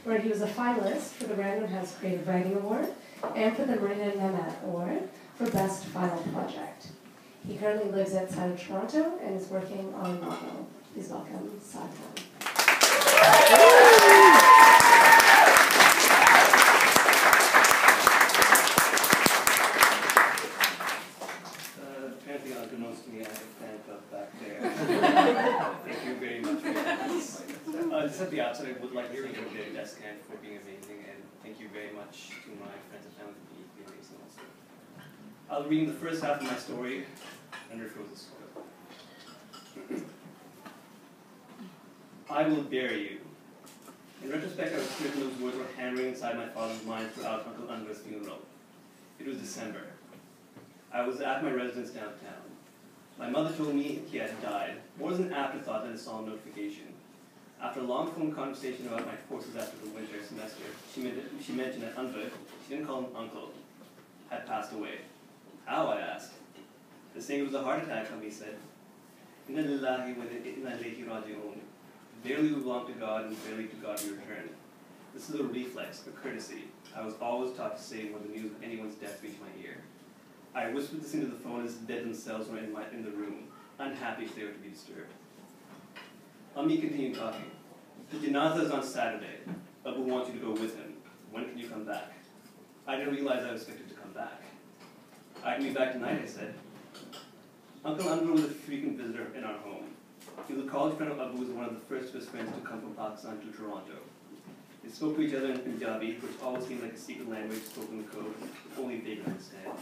where he was a finalist for the Random House Creative Writing Award and for the Marina Nemeth Award for Best Final Project. He currently lives outside of Toronto and is working on a novel. Please welcome Saad. Apparently unbeknownst to me, I have a fan club back there. Thank you very much for this. Just at the outset, I would like to thank you, Descant, for being amazing, and thank you very much to my friends and family for being amazing also. I'll be reading the first half of my story, and refuse the soil. I will bury you. In retrospect, I was certain those words were hammering inside my father's mind throughout Uncle Anwar's funeral. It was December. I was at my residence downtown. My mother told me he had died, more as an afterthought than a solemn notification. After a long phone conversation about my courses after the winter semester, she mentioned that Anwar, she didn't call him uncle, had passed away. How, I asked. The saying it was a heart attack, he said. Inna lillahi wa inna ilayhi raji'un. Verily we belong to God, and verily to God we return. This is a reflex, a courtesy. I was always taught to say when the news of anyone's death reached my ear. I whispered this into the phone as the dead themselves were in the room, unhappy if they were to be disturbed. Ami continued talking. The janaza is on Saturday. Abu wants you to go with him. When can you come back? I didn't realize I was expected to come back. I can be back tonight, I said. Uncle Anwar was a frequent visitor in our home. He was a college friend of Abu's, one of the first of his friends to come from Pakistan to Toronto. They spoke to each other in Punjabi, which always seemed like a secret language spoken in code, only they could understand.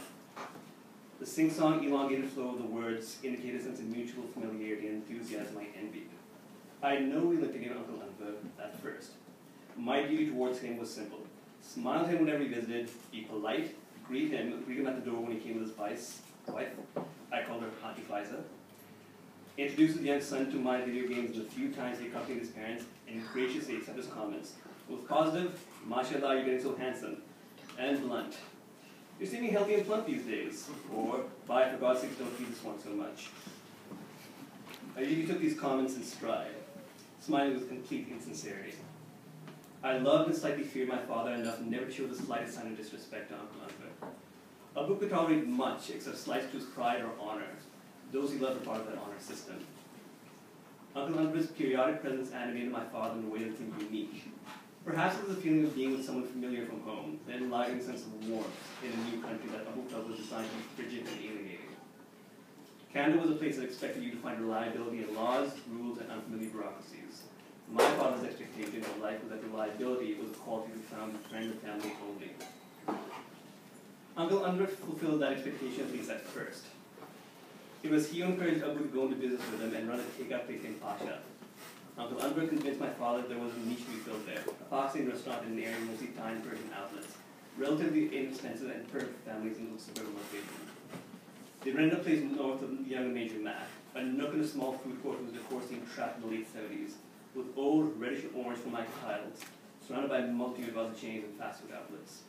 The sing-song, elongated flow of the words indicated a sense of mutual familiarity and enthusiasm I envied. I had no reason to give Uncle Anwar at first. My duty towards him was simple. Smile at him whenever he visited, be polite, greet him at the door when he came with his wife, I called her Auntie Faiza, introduce his young son to my video games the few times he accompanied his parents, and graciously accept his comments. Both positive, mashallah, you're getting so handsome, and blunt. You're seeming healthy and plump these days. Or, bye, for God's sake, don't feed this one so much. I usually took these comments in stride, smiling with complete insincerity. I loved and slightly feared my father enough never to show the slightest sign of disrespect to Uncle Anwar. Abu could tolerate much except slights to his pride or honor. Those he loved were part of that honor system. Uncle Anwar's periodic presence animated my father in a way that seemed unique. Perhaps it was the feeling of being with someone familiar from home, the enlivening sense of warmth in a new country that Abu felt was designed to be frigid and alienating. Canada was a place that expected you to find reliability in laws, rules, and unfamiliar bureaucracies. My father's expectation of life was that reliability was a quality to be found in friends and family only. Uncle Anwar fulfilled that expectation, at least at first. It was he who encouraged Abu to go into business with him and run a take-out place in Pasha. Uncle Anwar convinced my father there was a niche to be filled there, a Pakistani restaurant in an area mostly Thai and Persian outlets, relatively inexpensive and perfect for families in a suburban location. They rented a place north of Young and Major Mac, a nook in a small food court whose decor seemed trapped in the late 70s, with old reddish-orange formica tiles, surrounded by a multitude of other chains and fast food outlets.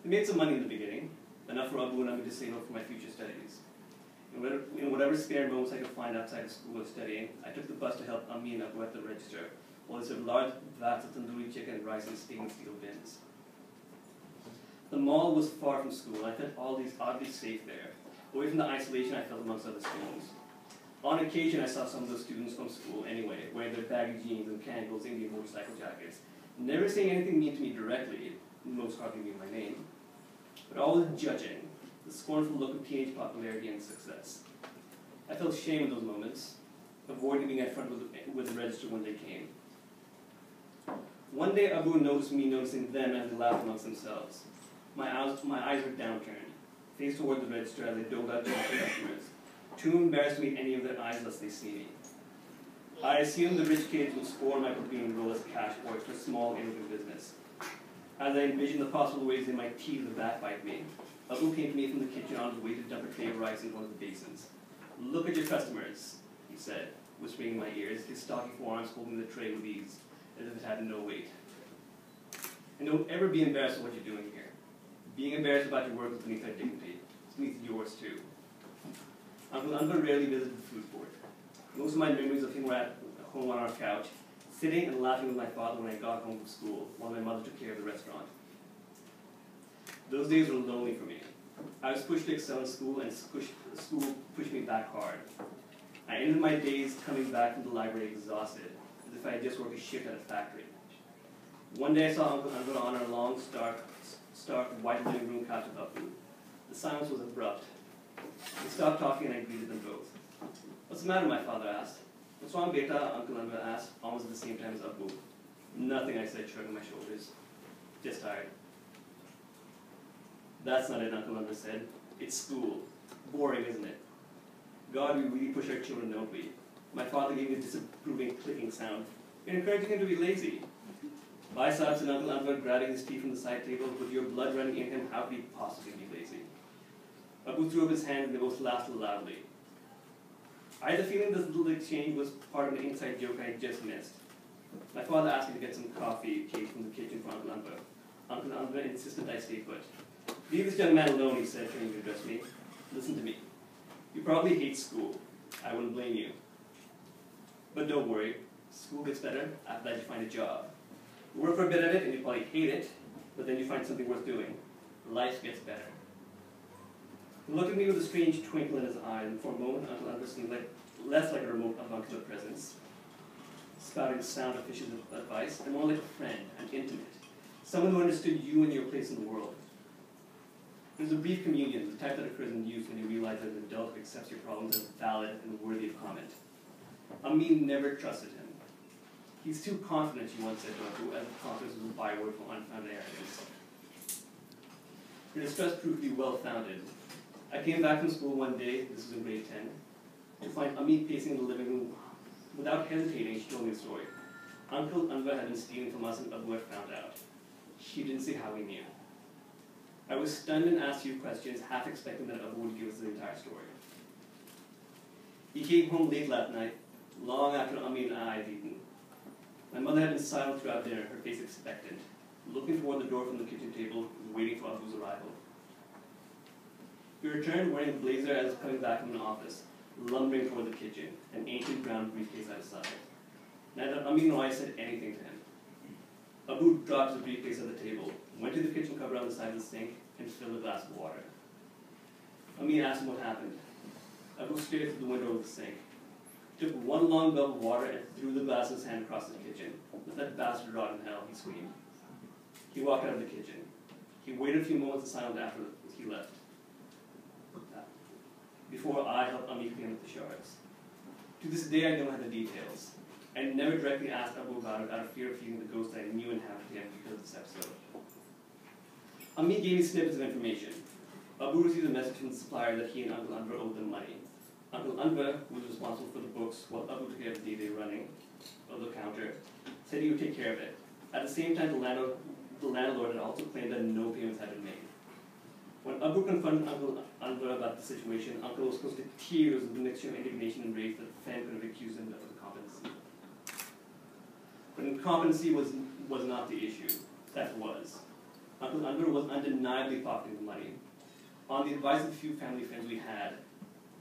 They made some money in the beginning, enough for Abu and I to save up for my future studies. In whatever spare moments I could find outside of school or studying, I took the bus to help Ami and Abu at the register, while they served large vats of tandoori chicken and rice in stainless steel bins. The mall was far from school, and I felt oddly safe there, away from the isolation I felt amongst other students. On occasion, I saw some of those students from school anyway, wearing their baggy jeans and Campbell's Indian motorcycle jackets, never saying anything mean to me directly, most hardly mean my name, but always judging, the scornful look of teenage popularity and success. I felt shame in those moments, avoiding being at front with the register when they came. One day, Abu noticed me noticing them as they laughed amongst themselves. My eyes were downturned, faced toward the register as they doled out to my customers, too embarrassed to meet any of their eyes lest they see me. I assumed the rich kids would score my being role as cash boys for a small immigrant business. As I envisioned the possible ways they might tease or backbite me, Abu came to me from the kitchen on his way to dump a tray of rice into one of the basins. "Look at your customers," he said, whispering in my ears, his stocky forearms holding the tray with ease, as if it had no weight. "And don't ever be embarrassed of what you're doing here. Being embarrassed about your work is beneath their dignity. It's beneath yours, too." Uncle Anwar rarely visited the food court. Most of my memories of him were at home on our couch, sitting and laughing with my father when I got home from school, while my mother took care of the restaurant. Those days were lonely for me. I was pushed to excel in school, and school pushed me back hard. I ended my days coming back from the library exhausted, as if I had just worked a shift at a factory. One day I saw Uncle Anwar on our long, stark white living room couch with Abu. The silence was abrupt. We stopped talking and I greeted them both. "What's the matter?" my father asked. "What's wrong, beta?" Uncle Anwar asked, almost at the same time as Abu. "Nothing," I said, shrugging my shoulders. "Just tired." "That's not it," Uncle Anwar said. "It's school. Boring, isn't it? God, we really push our children, don't we?" My father gave me a disapproving clicking sound. "You're encouraging him to be lazy." "Bye, Saad," said Uncle Anwar, grabbing his tea from the side table. "With your blood running in him, how could he possibly be lazy?" Abu threw up his hand and they both laughed loudly. I had the feeling this little exchange was part of an inside joke I had just missed. My father asked me to get some coffee cake from the kitchen for Uncle Anwar. Uncle Anwar insisted I stay put. "Leave this young man alone," he said, turning to address me. "Listen to me. You probably hate school. I wouldn't blame you. But don't worry. School gets better after that you find a job. You work for a bit at it and you probably hate it, but then you find something worth doing. Life gets better." He looked at me with a strange twinkle in his eye, and for a moment Uncle Anwar seemed less like a remote avuncular presence, spouting sound official advice, and more like a friend, an intimate, someone who understood you and your place in the world. It was a brief communion, the type that occurs in youth when you realize that an adult who accepts your problems as valid and worthy of comment. Amin never trusted him. "He's too confident," she once said to Abu, as if confidence was a byword for unfounded arrogance. Her distrust proved to be well-founded. I came back from school one day, this was in grade 10, to find Amit pacing in the living room. Without hesitating, she told me the story. Uncle Anwar had been stealing from us and Abu had found out. She didn't say how he knew. I was stunned and asked a few questions, half expecting that Abu would give us the entire story. He came home late that night, long after Amin and I had eaten. My mother had been silent throughout dinner, her face expectant, looking toward the door from the kitchen table, waiting for Abu's arrival. He returned wearing a blazer as coming back from an office, lumbering toward the kitchen, an ancient brown briefcase at his side. Neither Amin nor I said anything to him. Abu dropped his briefcase at the table, went to the kitchen cupboard on the side of the sink, and filled a glass of water. Amin asked him what happened. Abu stared through the window of the sink, took one long gulp of water and threw the glass in his hand across the kitchen. "Let that bastard rot in hell," he screamed. He walked out of the kitchen. He waited a few moments in silence after he left, before I helped Amit clean up the shards. To this day, I don't have the details. I never directly asked Abu about it out of fear of feeding the ghost that I knew inhabited him because of this episode. Amit gave me snippets of information. Abu received a message from the supplier that he and Uncle Anwar owed them money. Uncle Anwar, who was responsible for the books while Abu took care of the day-to-day running of the counter, said he would take care of it. At the same time, the landlord had also claimed that no payments had been made. When Abu confronted Uncle Anwar about the situation, Uncle was close to tears with a mixture of indignation and rage that the fan could have accused him of incompetency. But incompetency was not the issue. Theft was. Uncle Anwar was undeniably pocketing the money. On the advice of the few family friends we had,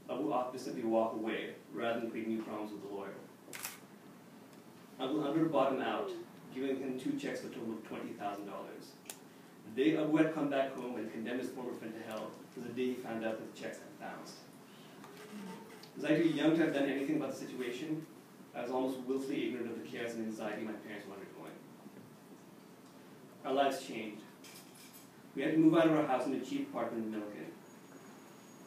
Abu opted to simply walk away, rather than create new problems with the lawyer. Uncle Anwar bought him out, giving him 2 checks for a total of $20,000. The day Abu had come back home and condemned his former friend to hell was the day he found out that the checks had bounced. Was I too young to have done anything about the situation? I was almost willfully ignorant of the chaos and anxiety my parents were undergoing. Our lives changed. We had to move out of our house in a cheap apartment in Milliken.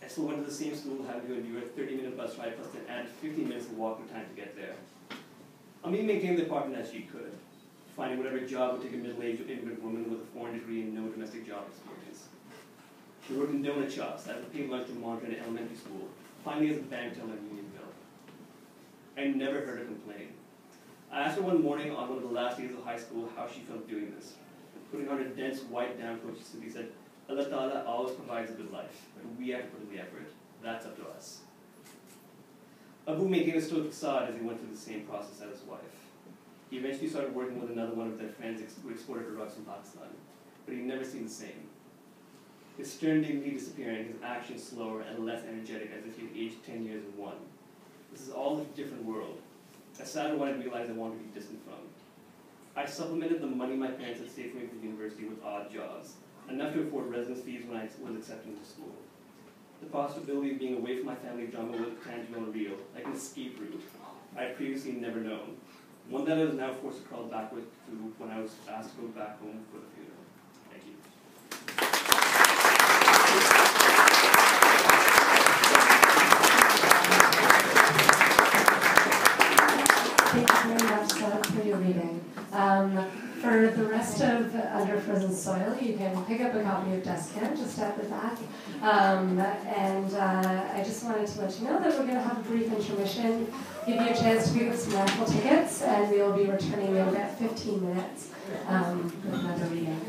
I still went to the same school, having to endure a 30-minute bus ride plus an added 15 minutes of walking time to get there. Amin maintained the apartment as she could, finding whatever job would take a middle-aged immigrant woman with a foreign degree and no domestic job experience. She worked in donut shops, as a paid lunch to monitor in elementary school, finally as a bank teller in Unionville. I never heard her complain. I asked her one morning on one of the last days of high school how she felt doing this. Putting on a dense white down coat, she simply said, "Allah Ta'ala always provides a good life, but we have to put in the effort. That's up to us." Abu maintained a stoic facade as he went through the same process as his wife. He eventually started working with another one of their friends who exported drugs from Pakistan, but he never seemed the same. His stern dignity disappearing, his actions slower and less energetic, as if he had aged 10 years in one. This is all a different world. As sad as what I realized I wanted to be distant from. I supplemented the money my parents had saved for me for university with odd jobs, enough to afford residence fees when I was accepted into school. The possibility of being away from my family drama was tangible and real, like an escape route I had previously never known. One that I was now forced to crawl backward through when I was asked to go back home for the funeral. Thank you. Thank you very much, Saad, for your reading. For the rest of Under Frozen Soil, you can pick up a copy of Descant just at the back. I just wanted to let you know that we're going to have a brief intermission, give you a chance to pick up some raffle tickets, and we will be returning in about 15 minutes with another reading.